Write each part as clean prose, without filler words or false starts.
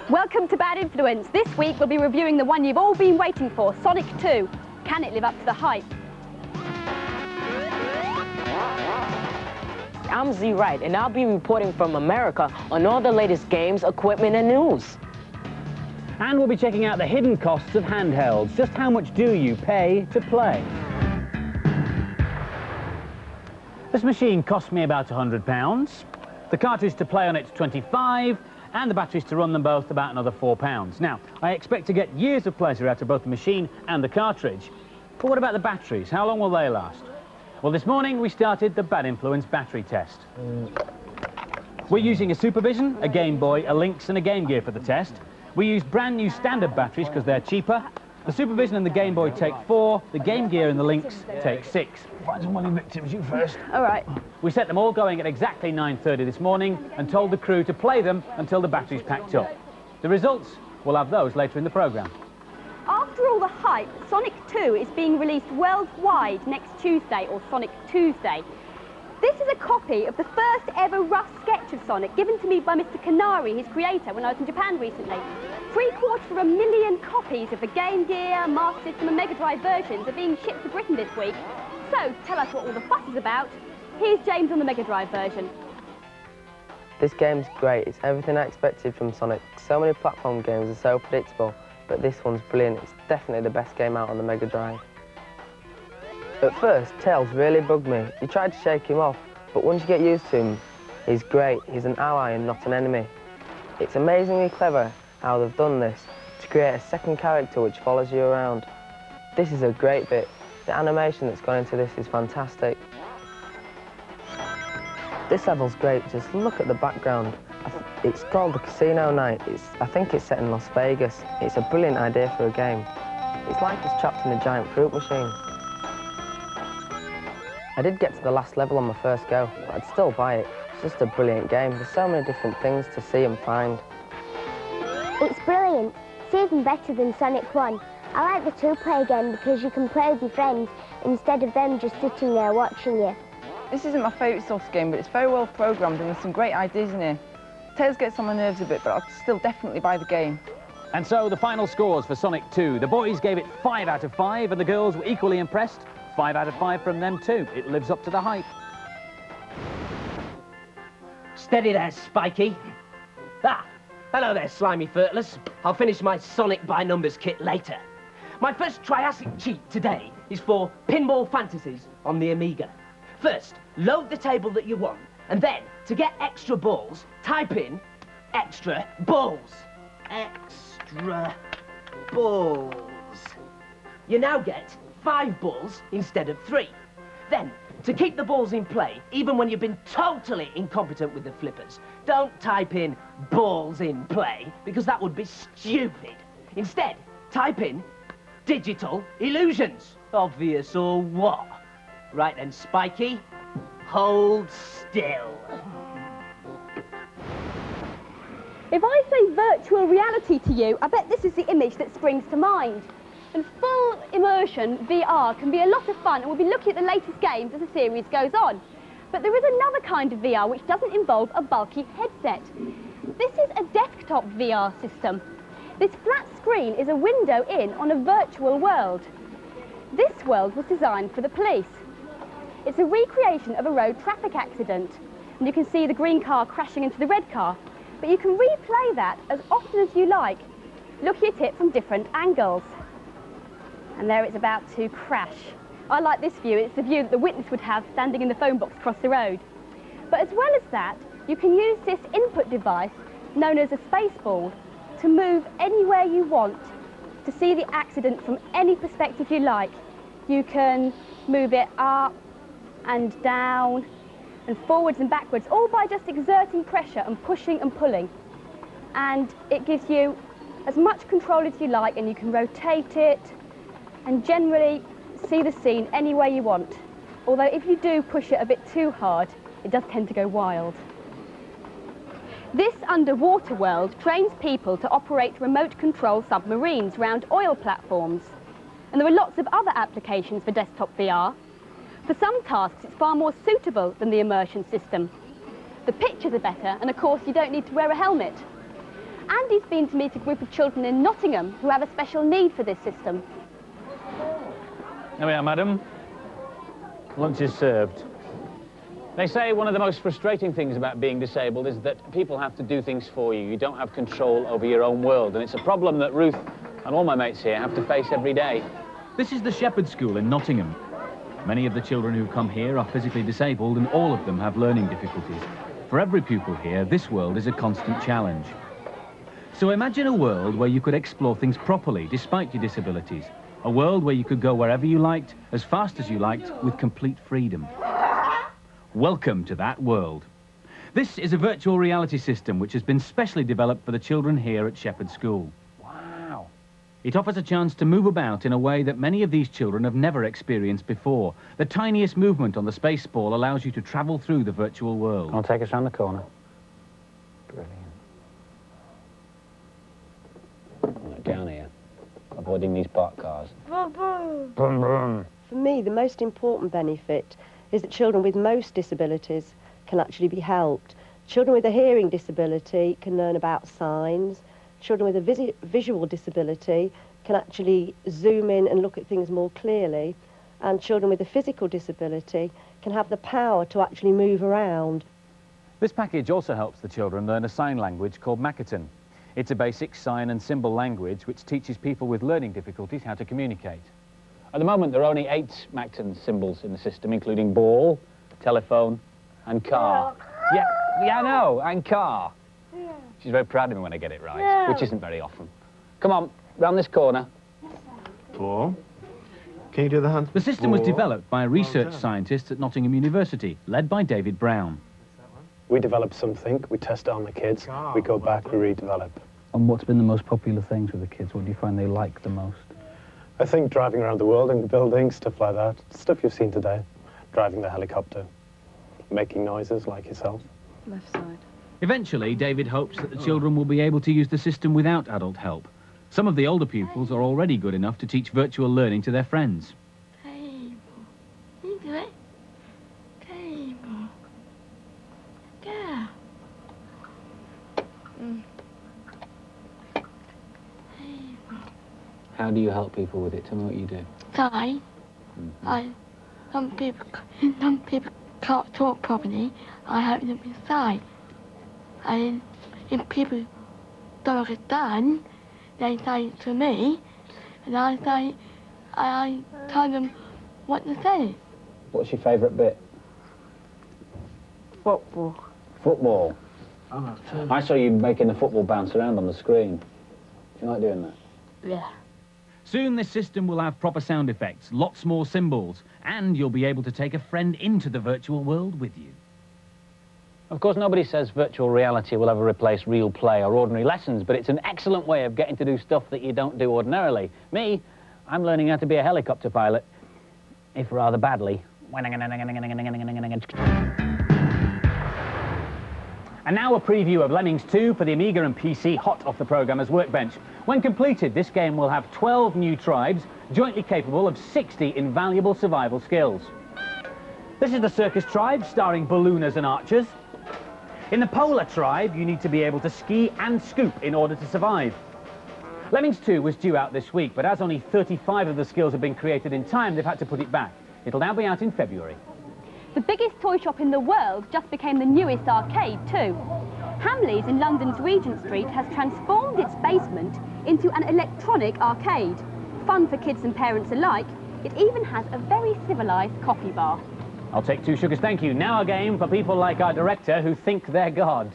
Welcome to Bad Influence. This week we'll be reviewing the one you've all been waiting for, Sonic 2. Can it live up to the hype? I'm Z Wright, and I'll be reporting from America on all the latest games, equipment, and news. And we'll be checking out the hidden costs of handhelds. Just how much do you pay to play? This machine cost me about £100. The cartridge to play on it's £25, and the batteries to run them both about another £4. Now, I expect to get years of pleasure out of both the machine and the cartridge. But what about the batteries? How long will they last? Well, this morning we started the Bad Influence battery test. We're using a Supervision, a Game Boy, a Lynx and a Game Gear for the test. We use brand new standard batteries because they're cheaper. The Supervision and the Game Boy take 4, the Game Gear and the Lynx take 6. Find some willing victims, you first. All right. We set them all going at exactly 9:30 this morning and told the crew to play them until the batteries packed up. The results, we'll have those later in the programme. After all the hype, Sonic 2 is being released worldwide next Tuesday, or Sonic Tuesday. This is a copy of the first ever rough sketch of Sonic given to me by Mr. Kanari, his creator, when I was in Japan recently. 750,000 copies of the Game Gear, Master System and Mega Drive versions are being shipped to Britain this week. So, to tell us what all the fuss is about, here's James on the Mega Drive version. This game's great. It's everything I expected from Sonic. So many platform games are so predictable, but this one's brilliant. It's definitely the best game out on the Mega Drive. At first, Tails really bugged me. You tried to shake him off, but once you get used to him, he's great. He's an ally and not an enemy. It's amazingly clever how they've done this to create a second character which follows you around. This is a great bit. The animation that's gone into this is fantastic. This level's great. Just look at the background. It's called the Casino Night. I think it's set in Las Vegas. It's a brilliant idea for a game. It's like it's trapped in a giant fruit machine. I did get to the last level on my first go, but I'd still buy it. It's just a brilliant game. There's so many different things to see and find. It's brilliant. It's even better than Sonic 1. I like the two-player game because you can play with your friends instead of them just sitting there watching you. This isn't my favourite sort of game, but it's very well programmed and there's some great ideas in here. Tails gets on my nerves a bit, but I'll still definitely buy the game. And so the final scores for Sonic 2. The boys gave it 5 out of 5 and the girls were equally impressed. 5 out of 5 from them too. It lives up to the hype. Steady there, Spiky. Ah, hello there, slimy furtless. I'll finish my Sonic by numbers kit later. My first Triassic cheat today is for Pinball Fantasies on the Amiga. First, load the table that you want, and then, to get extra balls, type in extra balls. Extra balls. You now get 5 balls instead of 3. Then, to keep the balls in play, even when you've been totally incompetent with the flippers, don't type in balls in play, because that would be stupid. Instead, type in digital illusions. Obvious or what? Right then, Spiky, hold still. If I say virtual reality to you, I bet this is the image that springs to mind. And full immersion VR can be a lot of fun, and we'll be looking at the latest games as the series goes on. But there is another kind of VR which doesn't involve a bulky headset. This is a desktop VR system. This flat screen is a window in on a virtual world. This world was designed for the police. It's a recreation of a road traffic accident, and you can see the green car crashing into the red car, but you can replay that as often as you like, looking at it from different angles. And there it's about to crash. I like this view. It's the view that the witness would have standing in the phone box across the road. But as well as that, you can use this input device, known as a space ball, to move anywhere you want, to see the accident from any perspective you like. You can move it up and down and forwards and backwards, all by just exerting pressure and pushing and pulling. And it gives you as much control as you like, and you can rotate it and generally see the scene any way you want. Although if you do push it a bit too hard, it does tend to go wild. This underwater world trains people to operate remote control submarines round oil platforms. And there are lots of other applications for desktop VR. For some tasks, it's far more suitable than the immersion system. The pictures are better, and of course you don't need to wear a helmet. Andy's been to meet a group of children in Nottingham who have a special need for this system. There we are, madam. Lunch is served. They say one of the most frustrating things about being disabled is that people have to do things for you. You don't have control over your own world, and it's a problem that Ruth and all my mates here have to face every day. This is the Shepherd School in Nottingham. Many of the children who come here are physically disabled, and all of them have learning difficulties. For every pupil here, this world is a constant challenge. So imagine a world where you could explore things properly despite your disabilities. A world where you could go wherever you liked, as fast as you liked, with complete freedom. Welcome to that world. This is a virtual reality system which has been specially developed for the children here at Shepherd School. Wow. It offers a chance to move about in a way that many of these children have never experienced before. The tiniest movement on the space ball allows you to travel through the virtual world. I'll take us round the corner. Brilliant. Right, down here, avoiding these parked cars. Vroom, vroom. For me, the most important benefit is that children with most disabilities can actually be helped. Children with a hearing disability can learn about signs. Children with a visual disability can actually zoom in and look at things more clearly. And children with a physical disability can have the power to actually move around. This package also helps the children learn a sign language called Makaton. It's a basic sign and symbol language which teaches people with learning difficulties how to communicate. At the moment, there are only 8 Makaton symbols in the system, including ball, telephone, and car. Yeah, I know, and car. Yeah. She's very proud of me when I get it right, which isn't very often. Come on, round this corner. Four. Can you do the hands? The system was developed by research scientists at Nottingham University, led by David Brown. We develop something, we test it on the kids, we go back, we redevelop. And what's been the most popular things with the kids? What do you find they like the most? I think driving around the world in the buildings, stuff like that. Stuff you've seen today. Driving the helicopter. Making noises like yourself. Left side. Eventually, David hopes that the children will be able to use the system without adult help. Some of the older pupils are already good enough to teach virtual learning to their friends. Table. Can you do it? Table. Go. How do you help people with it? Tell me what you do. Sign. Some people can't talk properly. I help them with sign. And if people don't understand, they say it to me, and I tell them what to say. What's your favourite bit? Football. Football. I saw you making the football bounce around on the screen. Do you like doing that? Yeah. Soon this system will have proper sound effects, lots more symbols, and you'll be able to take a friend into the virtual world with you. Of course, nobody says virtual reality will ever replace real play or ordinary lessons, but it's an excellent way of getting to do stuff that you don't do ordinarily. Me, I'm learning how to be a helicopter pilot, if rather badly. And now a preview of Lemmings 2 for the Amiga and PC, hot off the programmer's workbench. When completed, this game will have 12 new tribes, jointly capable of 60 invaluable survival skills. This is the Circus tribe, starring ballooners and archers. In the Polar tribe, you need to be able to ski and scoop in order to survive. Lemmings 2 was due out this week, but as only 35 of the skills have been created in time, they've had to put it back. It'll now be out in February. The biggest toy shop in the world just became the newest arcade too. Hamleys in London's Regent Street has transformed its basement into an electronic arcade. Fun for kids and parents alike, it even has a very civilised coffee bar. I'll take 2 sugars, thank you. Now a game for people like our director who think they're God.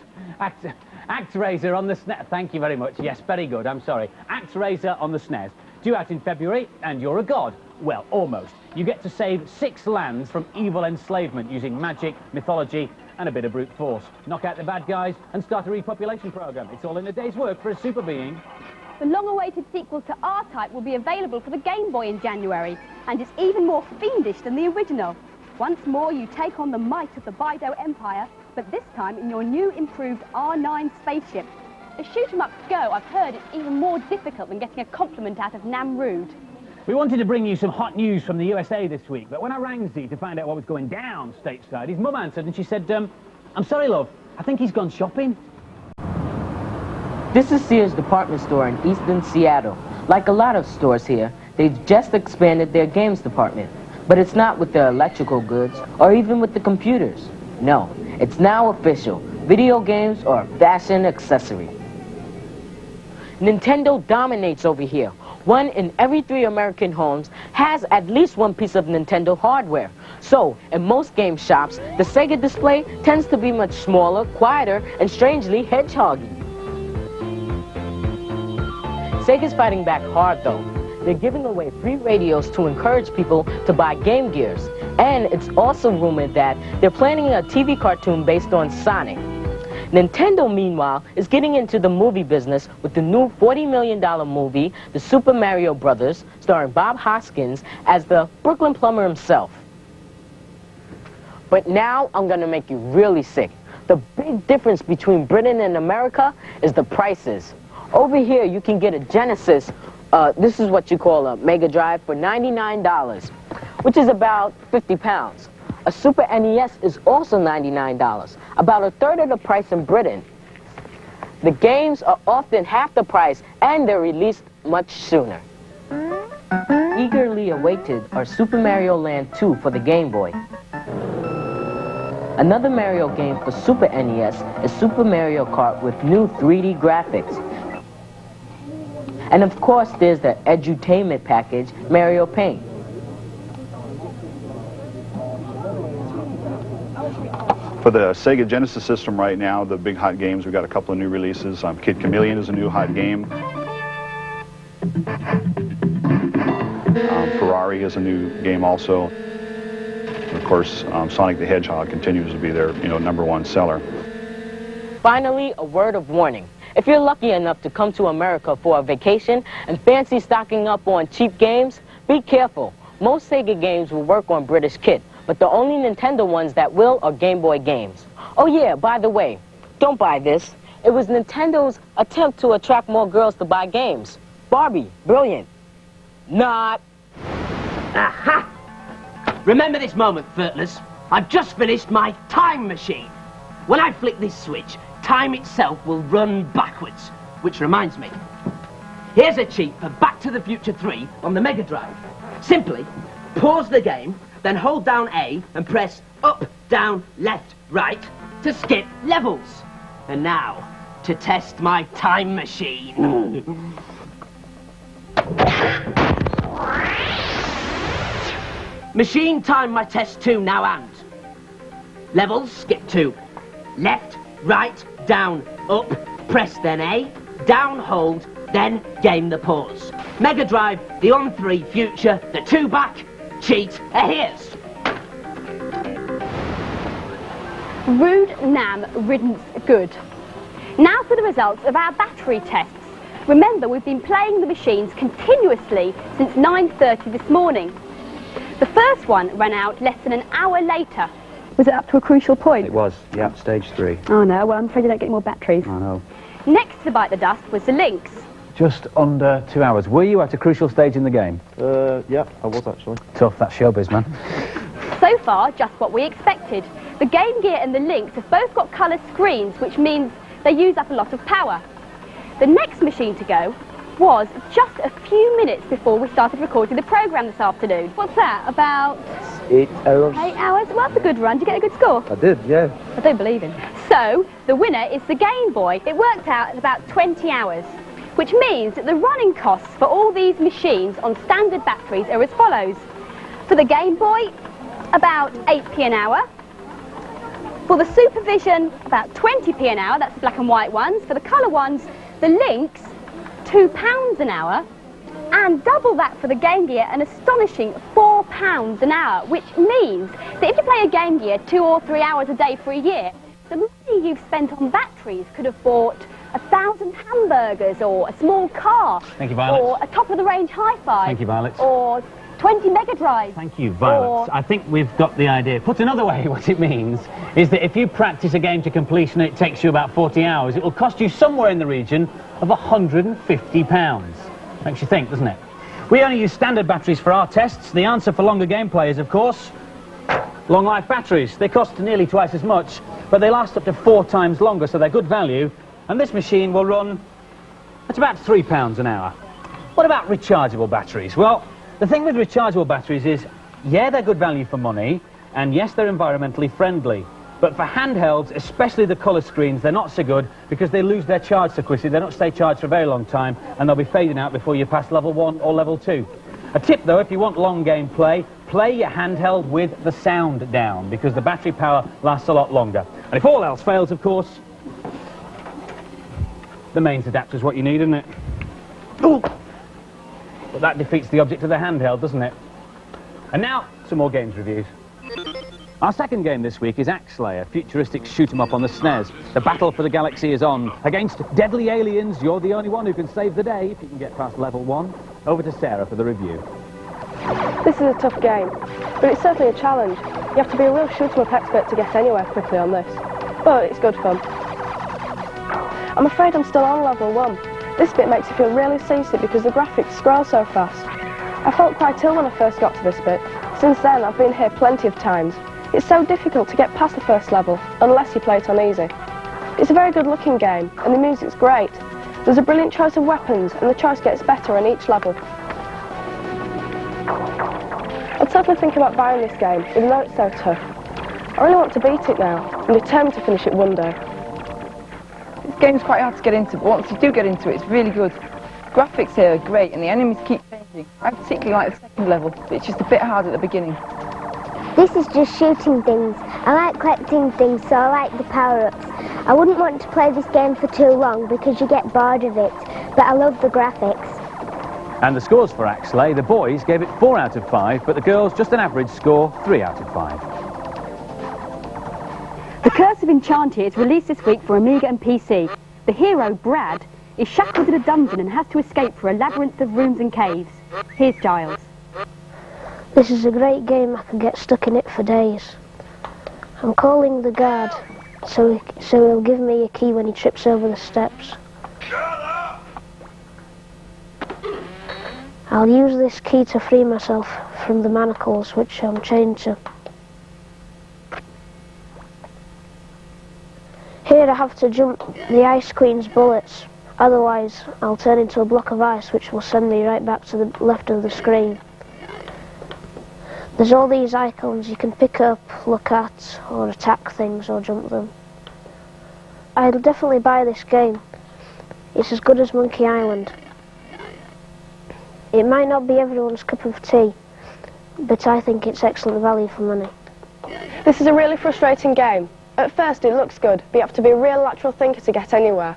ActRaiser on the SNES. Thank you very much. Yes, very good, I'm sorry. ActRaiser on the SNES. Due out in February, and you're a god. Well, almost. You get to save 6 lands from evil enslavement using magic, mythology, and a bit of brute force. Knock out the bad guys and start a repopulation program. It's all in a day's work for a super being. The long-awaited sequel to R-Type will be available for the Game Boy in January, and it's even more fiendish than the original. Once more, you take on the might of the Bido Empire, but this time in your new improved R9 spaceship. A shoot-'em-up to go, I've heard it's even more difficult than getting a compliment out of Namrud. We wanted to bring you some hot news from the USA this week, but when I rang Z to find out what was going down stateside, his mum answered and she said, I'm sorry, love, I think he's gone shopping. This is Sears department store in eastern Seattle. Like a lot of stores here, they've just expanded their games department. But it's not with the electrical goods or even with the computers. No, it's now official. Video games are a fashion accessory. Nintendo dominates over here. 1 in every 3 American homes has at least one piece of Nintendo hardware. So, in most game shops, the Sega display tends to be much smaller, quieter, and strangely hedgehoggy. Sega's fighting back hard though. They're giving away free radios to encourage people to buy Game Gears. And it's also rumored that they're planning a TV cartoon based on Sonic. Nintendo, meanwhile, is getting into the movie business with the new $40 million movie, The Super Mario Brothers, starring Bob Hoskins as the Brooklyn plumber himself. But now I'm gonna make you really sick. The big difference between Britain and America is the prices. Over here, you can get a Genesis, this is what you call a Mega Drive, for $99, which is about 50 pounds. A Super NES is also $99, about a third of the price in Britain. The games are often half the price, and they're released much sooner. Eagerly awaited are Super Mario Land 2 for the Game Boy. Another Mario game for Super NES is Super Mario Kart with new 3D graphics. And of course, there's the edutainment package, Mario Paint. For the Sega Genesis system right now, the big hot games, we've got a couple of new releases. Kid Chameleon is a new hot game. Ferrari is a new game also. And of course, Sonic the Hedgehog continues to be their, #1 seller. Finally, a word of warning. If you're lucky enough to come to America for a vacation and fancy stocking up on cheap games, be careful. Most Sega games will work on British kit, but the only Nintendo ones that will are Game Boy games. Oh yeah, by the way, don't buy this. It was Nintendo's attempt to attract more girls to buy games. Barbie, brilliant. Not. Aha! Remember this moment, Furtlers. I've just finished my time machine. When I flick this switch, time itself will run backwards. Which reminds me, here's a cheat for Back to the Future 3 on the Mega Drive. Simply pause the game, then hold down A and press up, down, left, right to skip levels. And now, to test my time machine. Machine time my test 2 now and. Levels, skip 2. Left, right, down, up, press then A, down, hold, then game the pause. Mega Drive, the on 3 future, the 2 back, cheat, here's. Rude Nam Riddance Good. Now for the results of our battery tests. Remember, we've been playing the machines continuously since 9:30 this morning. The first one ran out less than an hour later. Was it up to a crucial point? It was, yeah, stage 3. Oh no, well I'm afraid you don't get any more batteries. I know. Next to bite the dust was the Lynx. Just under 2 hours. Were you at a crucial stage in the game? Yeah, I was actually. Tough, that's showbiz, man. So far, just what we expected. The Game Gear and the Lynx have both got colour screens, which means they use up a lot of power. The next machine to go was just a few minutes before we started recording the programme this afternoon. What's that, about 8 hours. 8 hours? Well, that's a good run. Did you get a good score? I did, yeah. I don't believe him. So, the winner is the Game Boy. It worked out at about 20 hours, which means that the running costs for all these machines on standard batteries are as follows. For the Game Boy, about 8p an hour. For the Supervision, about 20p an hour. That's the black and white ones. For the colour ones, the Lynx, £2 an hour. And double that for the Game Gear, an astonishing £4 an hour, which means that if you play a Game Gear 2 or 3 hours a day for a year, the money you've spent on batteries could have bought 1,000 hamburgers, or a small car, Thank you, Violet. or a top-of-the-range hi-fi, Thank you, Violet. or 20 Mega Drives. Thank you, Violet. Or... I think we've got the idea. Put another way, what it means is that if you practice a game to completion and it takes you about 40 hours, it will cost you somewhere in the region of £150. Makes you think, doesn't it? We only use standard batteries for our tests. The answer for longer gameplay is, of course, long life batteries. They cost nearly twice as much, but they last up to 4 times longer, so they're good value. And this machine will run That's about £3 an hour. What about rechargeable batteries? Well, the thing with rechargeable batteries is, yeah, they're good value for money, and yes, they're environmentally friendly. But for handhelds, especially the colour screens, they're not so good because they lose their charge so quickly. They don't stay charged for a very long time, and they'll be fading out before you pass level 1 or level 2. A tip, though, if you want long game play your handheld with the sound down, because the battery power lasts a lot longer. And if all else fails, of course, the mains adapter is what you need, isn't it? Ooh. But that defeats the object of the handheld, doesn't it? And now, some more games reviews. Our second game this week is Axlay, a futuristic shoot-'em-up on the SNES. The battle for the galaxy is on. Against deadly aliens, you're the only one who can save the day if you can get past level 1. Over to Sarah for the review. This is a tough game, but it's certainly a challenge. You have to be a real shoot-'em-up expert to get anywhere quickly on this. But it's good fun. I'm afraid I'm still on level 1. This bit makes you feel really seasick because the graphics scroll so fast. I felt quite ill when I first got to this bit. Since then, I've been here plenty of times. It's so difficult to get past the first level, unless you play it on easy. It's a very good looking game, and the music's great. There's a brilliant choice of weapons, and the choice gets better on each level. I'd certainly think about buying this game, even though it's so tough. I really want to beat it now. I'm determined to finish it one day. This game's quite hard to get into, but once you do get into it, it's really good. Graphics here are great, and the enemies keep changing. I particularly like the second level, but it's just a bit hard at the beginning. This is just shooting things. I like collecting things, so I like the power-ups. I wouldn't want to play this game for too long because you get bored of it, but I love the graphics. And the scores for Axlay, the boys gave it 4 out of 5, but the girls just an average score, 3 out of 5. The Curse of Enchantia is released this week for Amiga and PC. The hero, Brad, is shackled in a dungeon and has to escape through a labyrinth of rooms and caves. Here's Giles. This is a great game. I could get stuck in it for days. I'm calling the guard, so he'll give me a key when he trips over the steps. I'll use this key to free myself from the manacles which I'm chained to. Here I have to jump the Ice Queen's bullets, otherwise I'll turn into a block of ice which will send me right back to the left of the screen. There's all these icons you can pick up, look at, or attack things or jump them. I'll definitely buy this game. It's as good as Monkey Island. It might not be everyone's cup of tea, but I think it's excellent value for money. This is a really frustrating game. At first it looks good, but you have to be a real lateral thinker to get anywhere.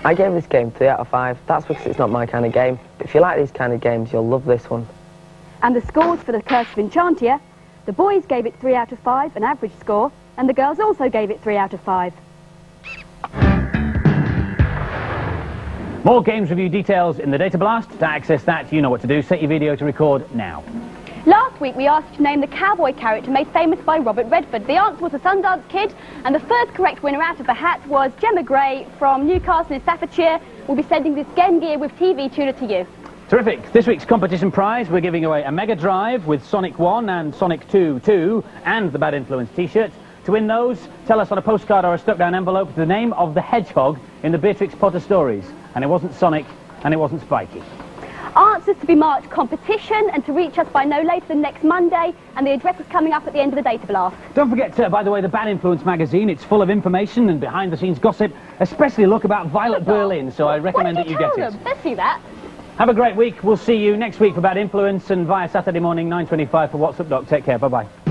I gave this game 3 out of 5. That's because it's not my kind of game. But if you like these kind of games, you'll love this one. And the scores for the Curse of Enchantia, the boys gave it 3 out of 5, an average score, and the girls also gave it 3 out of 5. More games review details in the data blast. To access that, you know what to do. Set your video to record now. Last week we asked you to name the cowboy character made famous by Robert Redford. The answer was the Sundance Kid, and the first correct winner out of the hat was Gemma Gray from Newcastle in Staffordshire. We'll be sending this Game Gear with TV tuner to you. Terrific. This week's competition prize, we're giving away a Mega Drive with Sonic 1 and Sonic 2 2 and the Bad Influence t-shirt. To win those, tell us on a postcard or a stuck-down envelope the name of the hedgehog in the Beatrix Potter stories. And it wasn't Sonic, and it wasn't Spiky. Answers to be marked competition and to reach us by no later than next Monday, and the address is coming up at the end of the data blast. Don't forget, by the way, the Bad Influence magazine. It's full of information and behind-the-scenes gossip, especially look about Violet Berlin, so I recommend that you get it. Let's see that. Have a great week. We'll see you next week for Bad Influence and via Saturday morning 9:25 for What's Up Doc. Take care. Bye-bye.